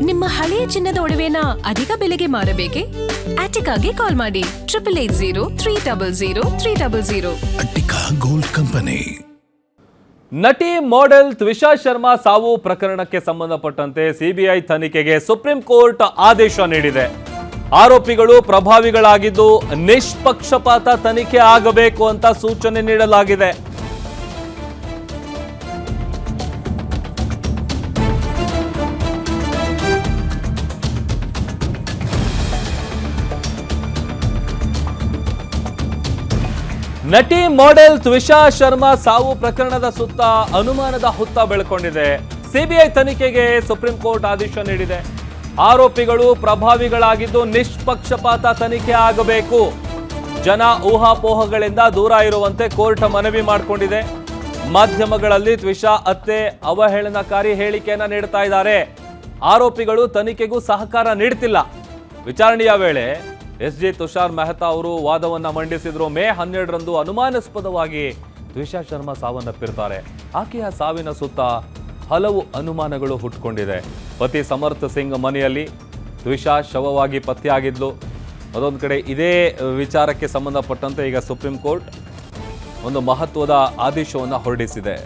ನಿಮ್ಮ ಹಳೆಯ ಚಿನ್ನದ ಒಡವೆನ ಅಧಿಕ ಬೆಲೆಗೆ ಮಾರಬೇಕೆ? ಆಟಿಕಾಗೆ ಕಾಲ್ ಮಾಡಿ 8880 ಅಟ್ಟಿಕಾ ಗೋಲ್ಡ್ ಕಂಪನಿ. ನಟಿ ಮಾಡೆಲ್ ತ್ವಿಷಾ ಶರ್ಮಾ ಸಾವು ಪ್ರಕರಣಕ್ಕೆ ಸಂಬಂಧಪಟ್ಟಂತೆ ಸಿಬಿಐ ತನಿಖೆಗೆ ಸುಪ್ರೀಂ ಕೋರ್ಟ್ ಆದೇಶ ನೀಡಿದೆ. ಆರೋಪಿಗಳು ಪ್ರಭಾವಿಗಳಾಗಿದ್ದು ನಿಷ್ಪಕ್ಷಪಾತ ತನಿಖೆ ಆಗಬೇಕು ಅಂತ ಸೂಚನೆ ನೀಡಲಾಗಿದೆ. ನಟಿ ಮಾಡೆಲ್ ತ್ವಿಷಾ ಶರ್ಮಾ ಸಾವು ಪ್ರಕರಣದ ಸುತ್ತ ಅನುಮಾನದ ಹುತ್ತ ಬೆಳಕೊಂಡಿದೆ. ಸಿಬಿಐ ತನಿಖೆಗೆ ಸುಪ್ರೀಂ ಕೋರ್ಟ್ ಆದೇಶ ನೀಡಿದೆ. ಆರೋಪಿಗಳು ಪ್ರಭಾವಿಗಳಾಗಿದ್ದು ನಿಷ್ಪಕ್ಷಪಾತ ತನಿಖೆ ಆಗಬೇಕು. ಜನ ಊಹಾಪೋಹಗಳಿಂದ ದೂರ ಇರುವಂತೆ ಕೋರ್ಟ್ ಮನವಿ ಮಾಡಿಕೊಂಡಿದೆ. ಮಾಧ್ಯಮಗಳಲ್ಲಿ ತ್ವಿಷಾ ಅತ್ತೆ ಅವಹೇಳನಕಾರಿ ಹೇಳಿಕೆಯನ್ನ ನೀಡ್ತಾ ಇದ್ದಾರೆ. ಆರೋಪಿಗಳು ತನಿಖೆಗೂ ಸಹಕಾರ ನೀಡ್ತಿಲ್ಲ. ವಿಚಾರಣೆಯ ವೇಳೆ ಎಸ್ಜಿ ತುಷಾರ್ ಮೆಹ್ತಾ ಅವರು ವಾದವನ್ನ ಮಂಡಿಸಿದ್ರು. ಮೇ 12ರಂದು ಅನುಮಾನಾಸ್ಪದವಾಗಿ ತ್ವಿಷಾ ಶರ್ಮಾ ಸಾವನ್ನಪ್ಪಿರ್ತಾರೆ. ಆಕೆಯ ಸಾವಿನ ಸುತ್ತ ಹಲವು ಅನುಮಾನಗಳು ಹುಟ್ಟುಕೊಂಡಿದೆ. ಪತಿ ಸಮರ್ಥ್ ಸಿಂಗ್ ಮನೆಯಲ್ಲಿ ತ್ವಿಷಾ ಶವವಾಗಿ ಪತ್ತೆಯಾಗಿದ್ಲು. ಅದೊಂದು ಕಡೆ ಇದೇ ವಿಚಾರಕ್ಕೆ ಸಂಬಂಧಪಟ್ಟಂತೆ ಈಗ ಸುಪ್ರೀಂ ಕೋರ್ಟ್ ಒಂದು ಮಹತ್ವದ ಆದೇಶವನ್ನು ಹೊರಡಿಸಿದೆ.